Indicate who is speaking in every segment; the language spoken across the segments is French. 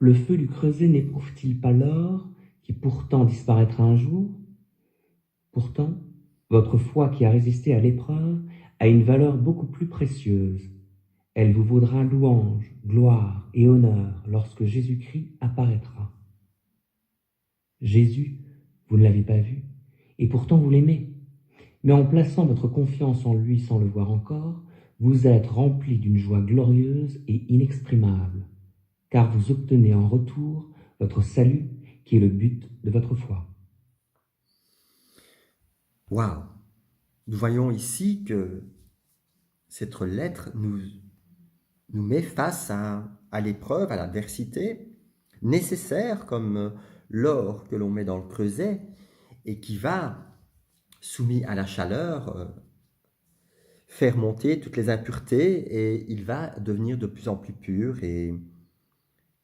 Speaker 1: Le feu du creuset n'éprouve-t-il pas l'or, qui pourtant disparaîtra un jour? Pourtant, votre foi qui a résisté à l'épreuve a une valeur beaucoup plus précieuse. Elle vous vaudra louange, gloire et honneur lorsque Jésus-Christ apparaîtra. Jésus, vous ne l'avez pas vu, et pourtant vous l'aimez. Mais en plaçant votre confiance en lui sans le voir encore, vous êtes rempli d'une joie glorieuse et inexprimable, car vous obtenez en retour votre salut qui est le but de votre foi.
Speaker 2: Waouh! Nous voyons ici que cette lettre nous met face à l'épreuve, à l'adversité, nécessaire comme l'or que l'on met dans le creuset et qui va, soumis à la chaleur, faire monter toutes les impuretés et il va devenir de plus en plus pur et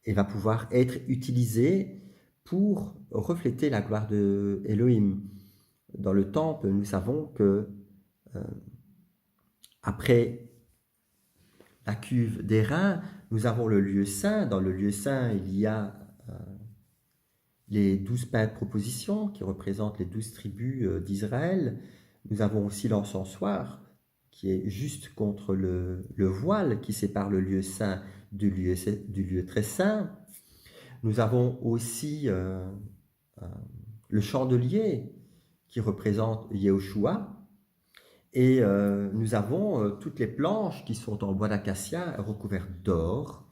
Speaker 2: va pouvoir être utilisé pour refléter la gloire de Elohim. Dans le temple, nous savons que après la cuve d'airain, nous avons le lieu saint. Dans le lieu saint, il y a les 12 pains de proposition qui représentent les 12 tribus d'Israël. Nous avons aussi l'encensoir qui est juste contre le voile qui sépare le lieu saint du lieu très saint. Nous avons aussi le chandelier qui représente Yehoshua. Et nous avons toutes les planches qui sont en bois d'acacia recouvertes d'or.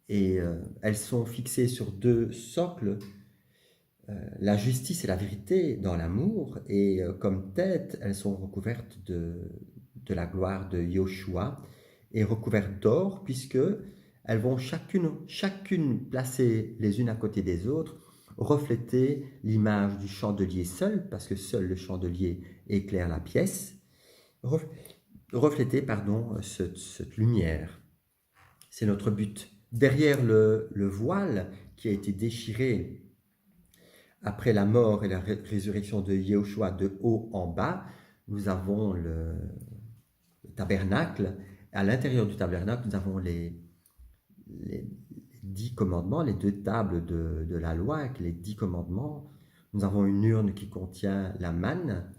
Speaker 2: Et elles sont fixées sur 2 socles, la justice et la vérité dans l'amour. Et comme tête, elles sont recouvertes de la gloire de Yehoshua et recouvertes d'or, puisque elles vont chacune placées les unes à côté des autres, refléter l'image du chandelier seul, parce que seul le chandelier éclaire la pièce, refléter cette lumière. C'est notre but. Derrière le voile qui a été déchiré après la mort et la résurrection de Yehoshua de haut en bas, nous avons le tabernacle. À l'intérieur du tabernacle, nous avons les 10 commandements, les 2 tables de la loi avec les 10 commandements. Nous avons une urne qui contient la manne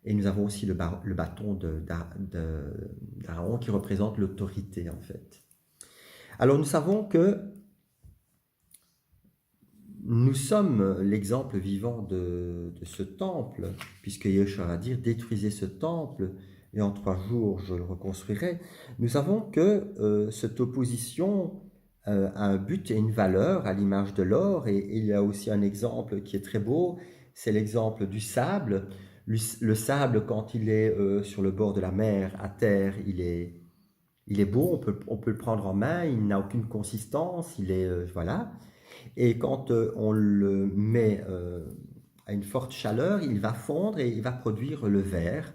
Speaker 2: et nous avons aussi le bâton d'Aaron qui représente l'autorité en fait. Alors nous savons que nous sommes l'exemple vivant de ce temple, puisque Yeshua va dire « détruisez ce temple et en 3 jours je le reconstruirai ». Nous savons que cette opposition a un but et une valeur à l'image de l'or, et il y a aussi un exemple qui est très beau, c'est l'exemple du sable. Le sable, quand il est sur le bord de la mer, à terre, il est beau, on peut le prendre en main, il n'a aucune consistance, il est voilà. Et quand on le met à une forte chaleur, il va fondre et il va produire le verre,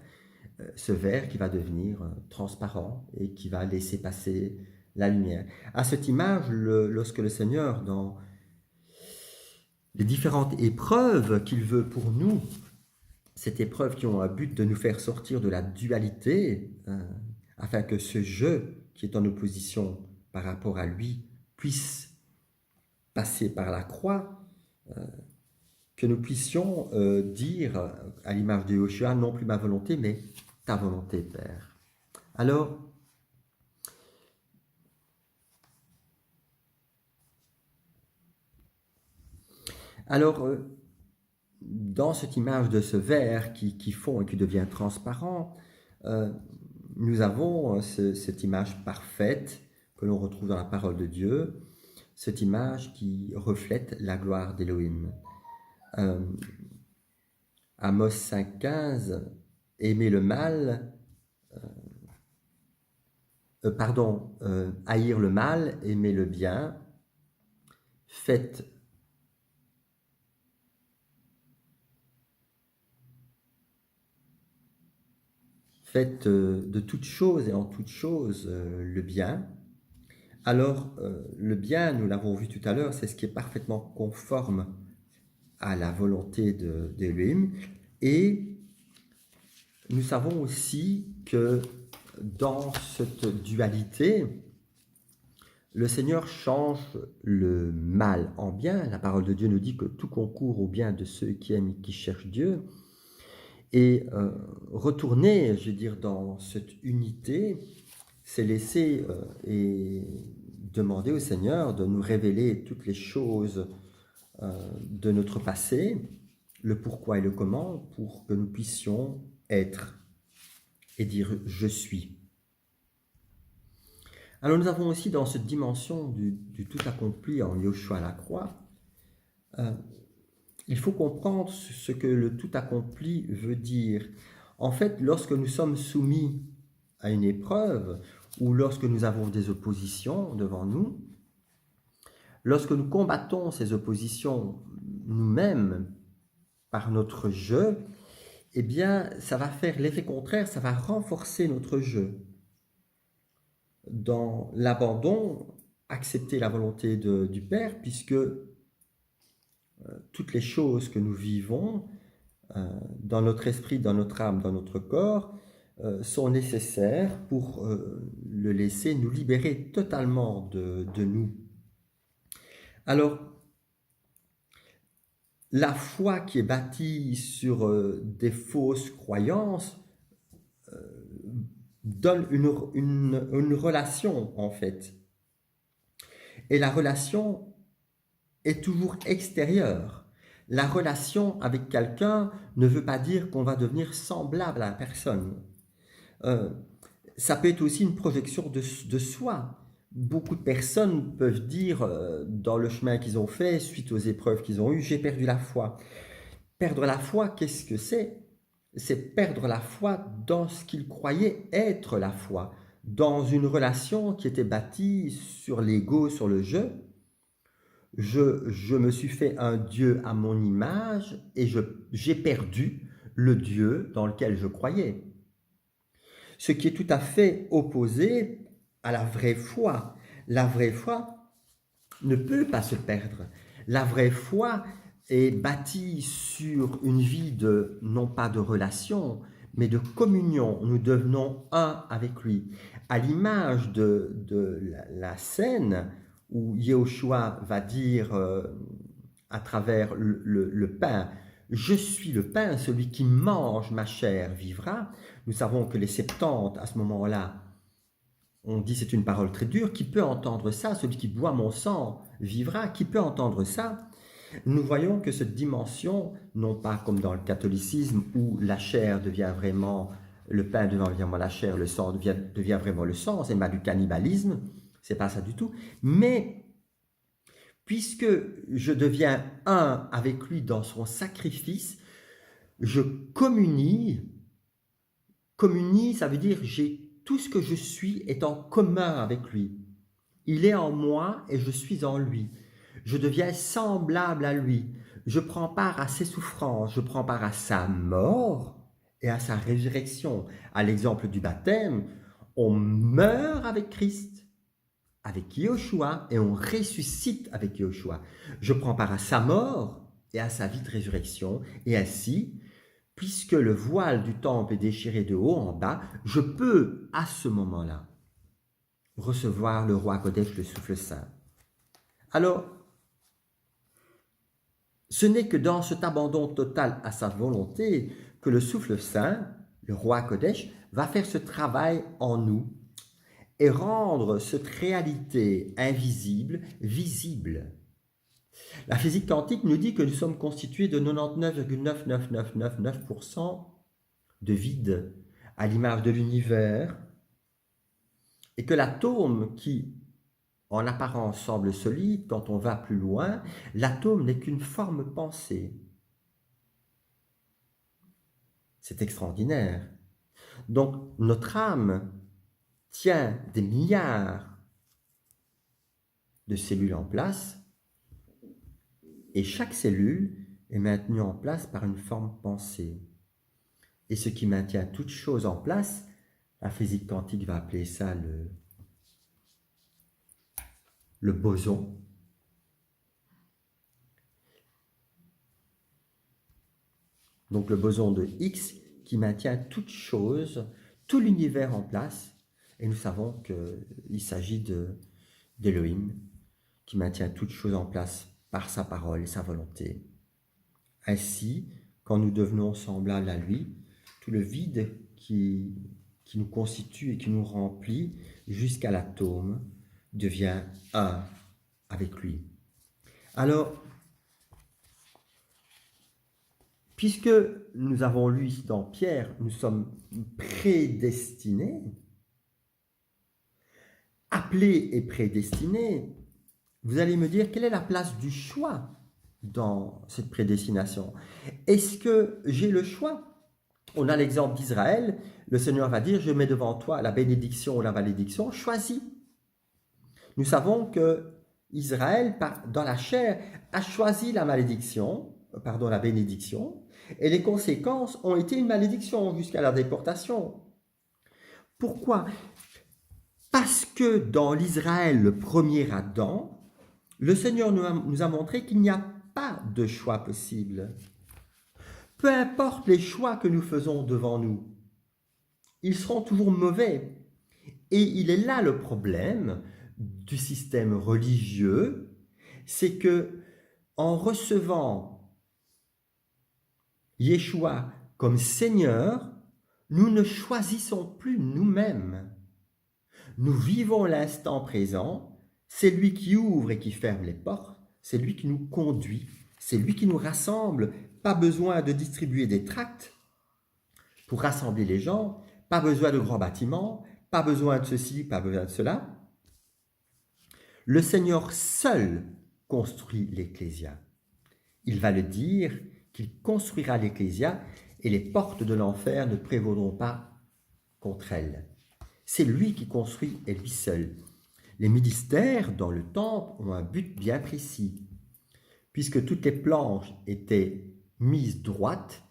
Speaker 2: ce verre qui va devenir transparent et qui va laisser passer la lumière. À cette image, lorsque le Seigneur, dans les différentes épreuves qu'il veut pour nous, cette épreuve qui ont un but de nous faire sortir de la dualité, afin que ce je qui est en opposition par rapport à lui puisse passer par la croix, que nous puissions dire à l'image de Yehoshua, non plus ma volonté, mais ta volonté, Père. Alors, dans cette image de ce verre qui fond et qui devient transparent, nous avons cette image parfaite que l'on retrouve dans la parole de Dieu, cette image qui reflète la gloire d'Élohim. Amos 5,15, aimer le mal, haïr le mal, aimer le bien, faites de toutes choses et en toutes choses le bien. Alors, le bien, nous l'avons vu tout à l'heure, c'est ce qui est parfaitement conforme à la volonté d'Elohim. Et nous savons aussi que dans cette dualité, le Seigneur change le mal en bien. La parole de Dieu nous dit que tout concourt au bien de ceux qui aiment et qui cherchent Dieu. Et retourner, je veux dire, dans cette unité, c'est laisser et demander au Seigneur de nous révéler toutes les choses de notre passé, le pourquoi et le comment, pour que nous puissions être et dire « je suis ». Alors nous avons aussi dans cette dimension du tout accompli en Yoshua à la croix, il faut comprendre ce que le tout accompli veut dire. En fait, lorsque nous sommes soumis à une épreuve ou lorsque nous avons des oppositions devant nous, lorsque nous combattons ces oppositions nous-mêmes par notre jeu, eh bien, ça va faire l'effet contraire, ça va renforcer notre jeu. Dans l'abandon, accepter la volonté du Père, puisque toutes les choses que nous vivons dans notre esprit, dans notre âme, dans notre corps, sont nécessaires pour le laisser nous libérer totalement de nous. Alors, la foi qui est bâtie sur des fausses croyances donne une relation, en fait. Et la relation est toujours extérieure. La relation avec quelqu'un ne veut pas dire qu'on va devenir semblable à la personne. Ça peut être aussi une projection de soi. Beaucoup de personnes peuvent dire dans le chemin qu'ils ont fait, suite aux épreuves qu'ils ont eues, j'ai perdu la foi. Perdre la foi, qu'est-ce que c'est? C'est perdre la foi dans ce qu'ils croyaient être la foi, dans une relation qui était bâtie sur l'ego, sur le jeu. Je me suis fait un Dieu à mon image et j'ai perdu le Dieu dans lequel je croyais. Ce qui est tout à fait opposé à la vraie foi. La vraie foi ne peut pas se perdre. La vraie foi est bâtie sur une vie non pas de relation, mais de communion. Nous devenons un avec lui. À l'image de la scène où Yehoshua va dire à travers le pain, « Je suis le pain, celui qui mange ma chair vivra ». Nous savons que les 70, à ce moment-là, on dit c'est une parole très dure. Qui peut entendre ça? Celui qui boit mon sang vivra. Qui peut entendre ça? Nous voyons que cette dimension, non pas comme dans le catholicisme où la chair devient vraiment, le pain devient vraiment la chair, le sang devient vraiment le sang, c'est pas du cannibalisme, c'est pas ça du tout, mais puisque je deviens un avec lui dans son sacrifice, je communie, ça veut dire tout ce que je suis est en commun avec lui. Il est en moi et je suis en lui. Je deviens semblable à lui. Je prends part à ses souffrances, je prends part à sa mort et à sa résurrection. À l'exemple du baptême, on meurt avec Christ, avec Yehoshua, et on ressuscite avec Yehoshua. Je prends part à sa mort et à sa vie de résurrection, et ainsi, puisque le voile du temple est déchiré de haut en bas, je peux, à ce moment-là, recevoir le roi Kodesh, le souffle saint. Alors, ce n'est que dans cet abandon total à sa volonté que le souffle saint, le roi Kodesh, va faire ce travail en nous et rendre cette réalité invisible visible. La physique quantique nous dit que nous sommes constitués de 99,99999% de vide à l'image de l'univers et que l'atome qui, en apparence, semble solide, quand on va plus loin, l'atome n'est qu'une forme pensée. C'est extraordinaire. Donc, notre âme tient des milliards de cellules en place et chaque cellule est maintenue en place par une forme pensée. Et ce qui maintient toute chose en place, la physique quantique va appeler ça le boson. Donc le boson de Higgs qui maintient toute chose, tout l'univers en place. Et nous savons qu'il s'agit d'Élohim, qui maintient toutes choses en place par sa parole et sa volonté. Ainsi, quand nous devenons semblables à lui, tout le vide qui nous constitue et qui nous remplit jusqu'à l'atome devient un avec lui. Alors, puisque nous avons lu ici dans Pierre, nous sommes prédestinés, appelés et prédestinés, vous allez me dire quelle est la place du choix dans cette prédestination. Est-ce que j'ai le choix? On a l'exemple d'Israël, le Seigneur va dire, je mets devant toi la bénédiction ou la malédiction, choisis. Nous savons que Israël, dans la chair, a choisi la bénédiction, et les conséquences ont été une malédiction jusqu'à la déportation. Pourquoi? Parce que dans l'Israël, le premier Adam, le Seigneur nous a montré qu'il n'y a pas de choix possible. Peu importe les choix que nous faisons devant nous, ils seront toujours mauvais. Et il est là le problème du système religieux, c'est que en recevant Yeshua comme Seigneur, nous ne choisissons plus nous-mêmes. Nous vivons l'instant présent, c'est lui qui ouvre et qui ferme les portes, c'est lui qui nous conduit, c'est lui qui nous rassemble. Pas besoin de distribuer des tracts pour rassembler les gens, pas besoin de grands bâtiments, pas besoin de ceci, pas besoin de cela. Le Seigneur seul construit l'Ecclésia. Il va le dire qu'il construira l'Ecclésia et les portes de l'enfer ne prévaudront pas contre elle. C'est lui qui construit et lui seul. Les ministères dans le temple ont un but bien précis. Puisque toutes les planches étaient mises droites,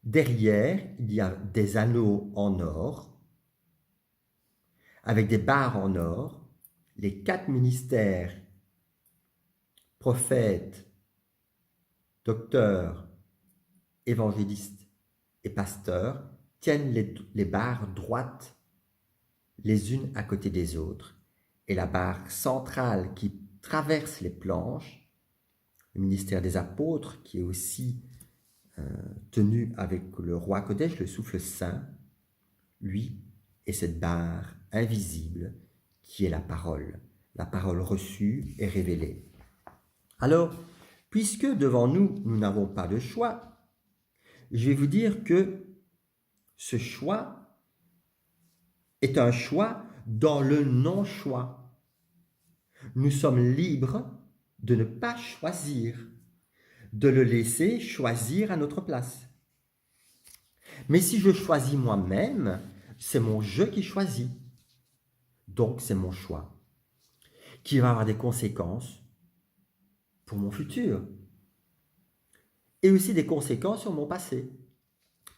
Speaker 2: derrière, il y a des anneaux en or, avec des barres en or. Les 4 ministères, prophètes, docteurs, évangélistes et pasteurs, tiennent les barres droites les unes à côté des autres. Et la barre centrale qui traverse les planches, le ministère des apôtres, qui est aussi tenu avec le roi Kodesh, le souffle saint, lui, est cette barre invisible qui est la parole reçue et révélée. Alors, puisque devant nous, nous n'avons pas de choix, je vais vous dire que ce choix est un choix dans le non-choix. Nous sommes libres de ne pas choisir, de le laisser choisir à notre place. Mais si je choisis moi-même, c'est mon je qui choisit. Donc c'est mon choix, qui va avoir des conséquences pour mon futur. Et aussi des conséquences sur mon passé.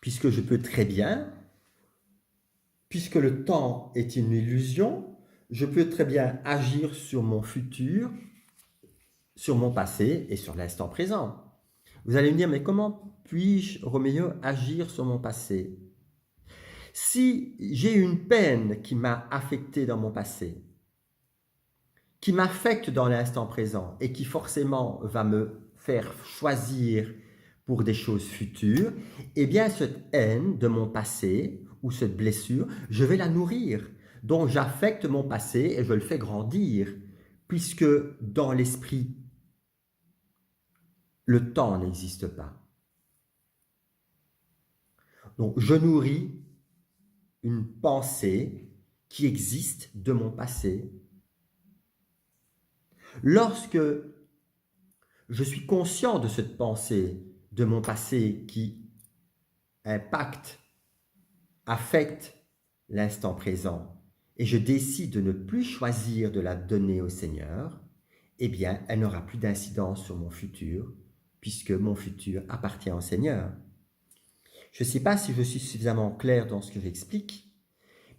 Speaker 2: Puisque je peux très bien, puisque le temps est une illusion, je peux très bien agir sur mon futur, sur mon passé et sur l'instant présent. Vous allez me dire, mais comment puis-je, Roméo, agir sur mon passé? Si j'ai une peine qui m'a affecté dans mon passé, qui m'affecte dans l'instant présent et qui forcément va me faire choisir pour des choses futures, eh bien cette haine de mon passé ou cette blessure, je vais la nourrir. Donc j'affecte mon passé et je le fais grandir, puisque dans l'esprit, le temps n'existe pas. Donc je nourris une pensée qui existe de mon passé. Lorsque je suis conscient de cette pensée de mon passé qui impacte, affecte l'instant présent, et je décide de ne plus choisir de la donner au Seigneur, eh bien, elle n'aura plus d'incidence sur mon futur, puisque mon futur appartient au Seigneur. Je ne sais pas si je suis suffisamment clair dans ce que j'explique,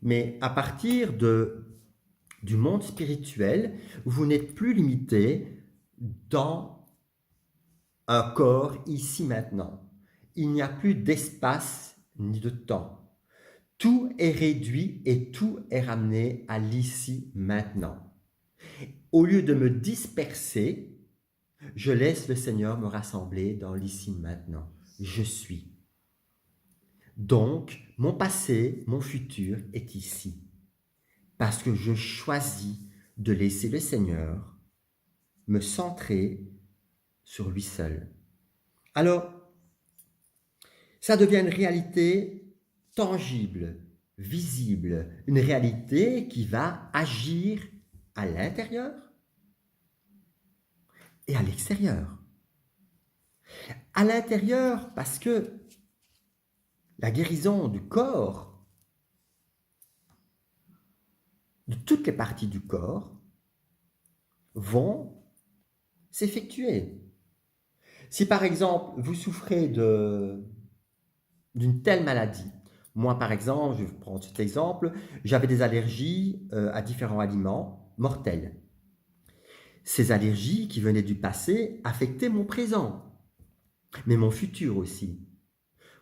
Speaker 2: mais à partir du monde spirituel, vous n'êtes plus limité dans un corps ici maintenant. Il n'y a plus d'espace ni de temps. Tout est réduit et tout est ramené à l'ici maintenant. au lieu de me disperser, je laisse le Seigneur me rassembler dans l'ici maintenant. Je suis. Donc, mon passé, mon futur est ici. Parce que je choisis de laisser le Seigneur me centrer sur lui seul. Alors, ça devient une réalité tangible, visible, une réalité qui va agir à l'intérieur et à l'extérieur. À l'intérieur, parce que la guérison du corps, de toutes les parties du corps, vont s'effectuer. Si par exemple, vous souffrez d'une telle maladie, moi par exemple, je vais prendre cet exemple, j'avais des allergies à différents aliments mortels. Ces allergies qui venaient du passé affectaient mon présent, mais mon futur aussi.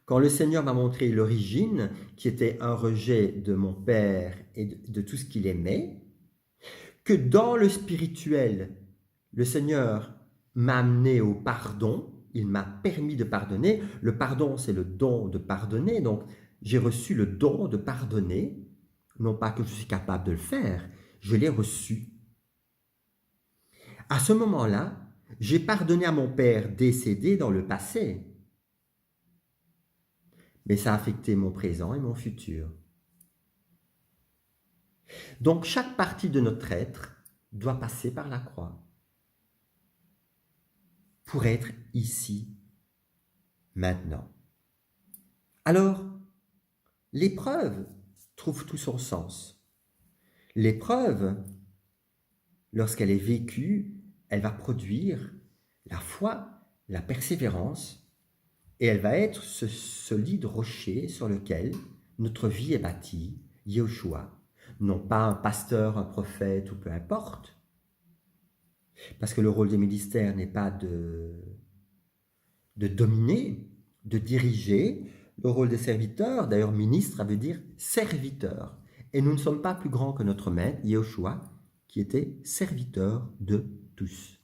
Speaker 2: Quand le Seigneur m'a montré l'origine, qui était un rejet de mon Père et de tout ce qu'il aimait, que dans le spirituel, le Seigneur m'a amené au pardon, il m'a permis de pardonner. Le pardon, c'est le don de pardonner, donc j'ai reçu le don de pardonner, non pas que je suis capable de le faire, je l'ai reçu. À ce moment-là, j'ai pardonné à mon Père décédé dans le passé, mais ça a affecté mon présent et mon futur. Donc chaque partie de notre être doit passer par la croix pour être ici, maintenant. Alors, l'épreuve trouve tout son sens. L'épreuve, lorsqu'elle est vécue, elle va produire la foi, la persévérance, et elle va être ce solide rocher sur lequel notre vie est bâtie, Yeshua, non pas un pasteur, un prophète ou peu importe, parce que le rôle des ministères n'est pas de dominer, de diriger. Le rôle des serviteurs, d'ailleurs ministre, ça veut dire serviteur. Et nous ne sommes pas plus grands que notre maître, Yeshua, qui était serviteur de tous.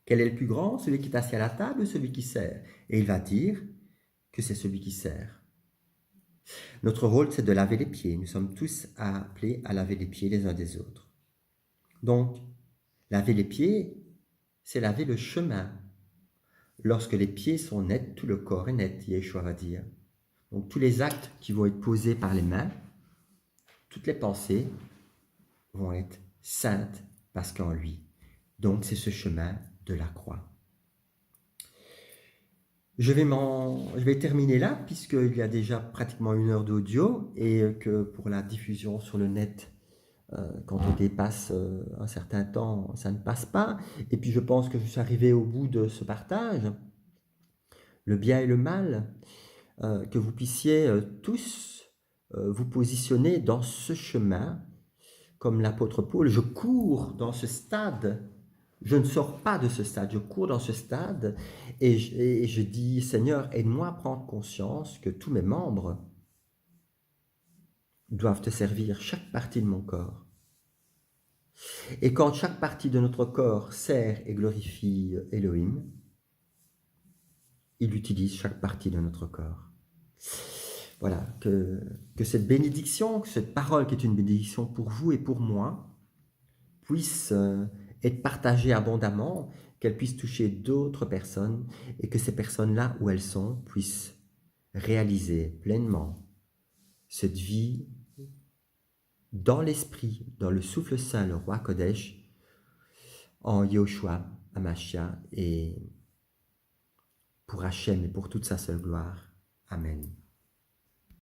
Speaker 2: Quel est le plus grand? Celui qui est assis à la table ou celui qui sert? Et il va dire que c'est celui qui sert. Notre rôle, c'est de laver les pieds. Nous sommes tous appelés à laver les pieds les uns des autres. Donc, laver les pieds, c'est laver le chemin. Lorsque les pieds sont nets, tout le corps est net, Yeshua va dire. Donc, tous les actes qui vont être posés par les mains, toutes les pensées vont être saintes parce qu'en lui. Donc, c'est ce chemin de la croix. Je vais terminer là, puisqu'il y a déjà pratiquement 1 heure d'audio et que pour la diffusion sur le net, quand on dépasse un certain temps, ça ne passe pas. Et puis je pense que je suis arrivé au bout de ce partage, le bien et le mal, que vous puissiez tous vous positionner dans ce chemin, comme l'apôtre Paul. Je cours dans ce stade. Je ne sors pas de ce stade, je cours dans ce stade et je dis, Seigneur, aide-moi à prendre conscience que tous mes membres doivent te servir, chaque partie de mon corps. Et quand chaque partie de notre corps sert et glorifie Elohim, il utilise chaque partie de notre corps. Voilà, que cette bénédiction, que cette parole qui est une bénédiction pour vous et pour moi, puisse être partagée abondamment, qu'elle puisse toucher d'autres personnes et que ces personnes-là, où elles sont, puissent réaliser pleinement cette vie dans l'esprit, dans le souffle saint, le roi Kodesh, en Yoshua, Amashia, et pour Hachem et pour toute sa seule gloire. Amen.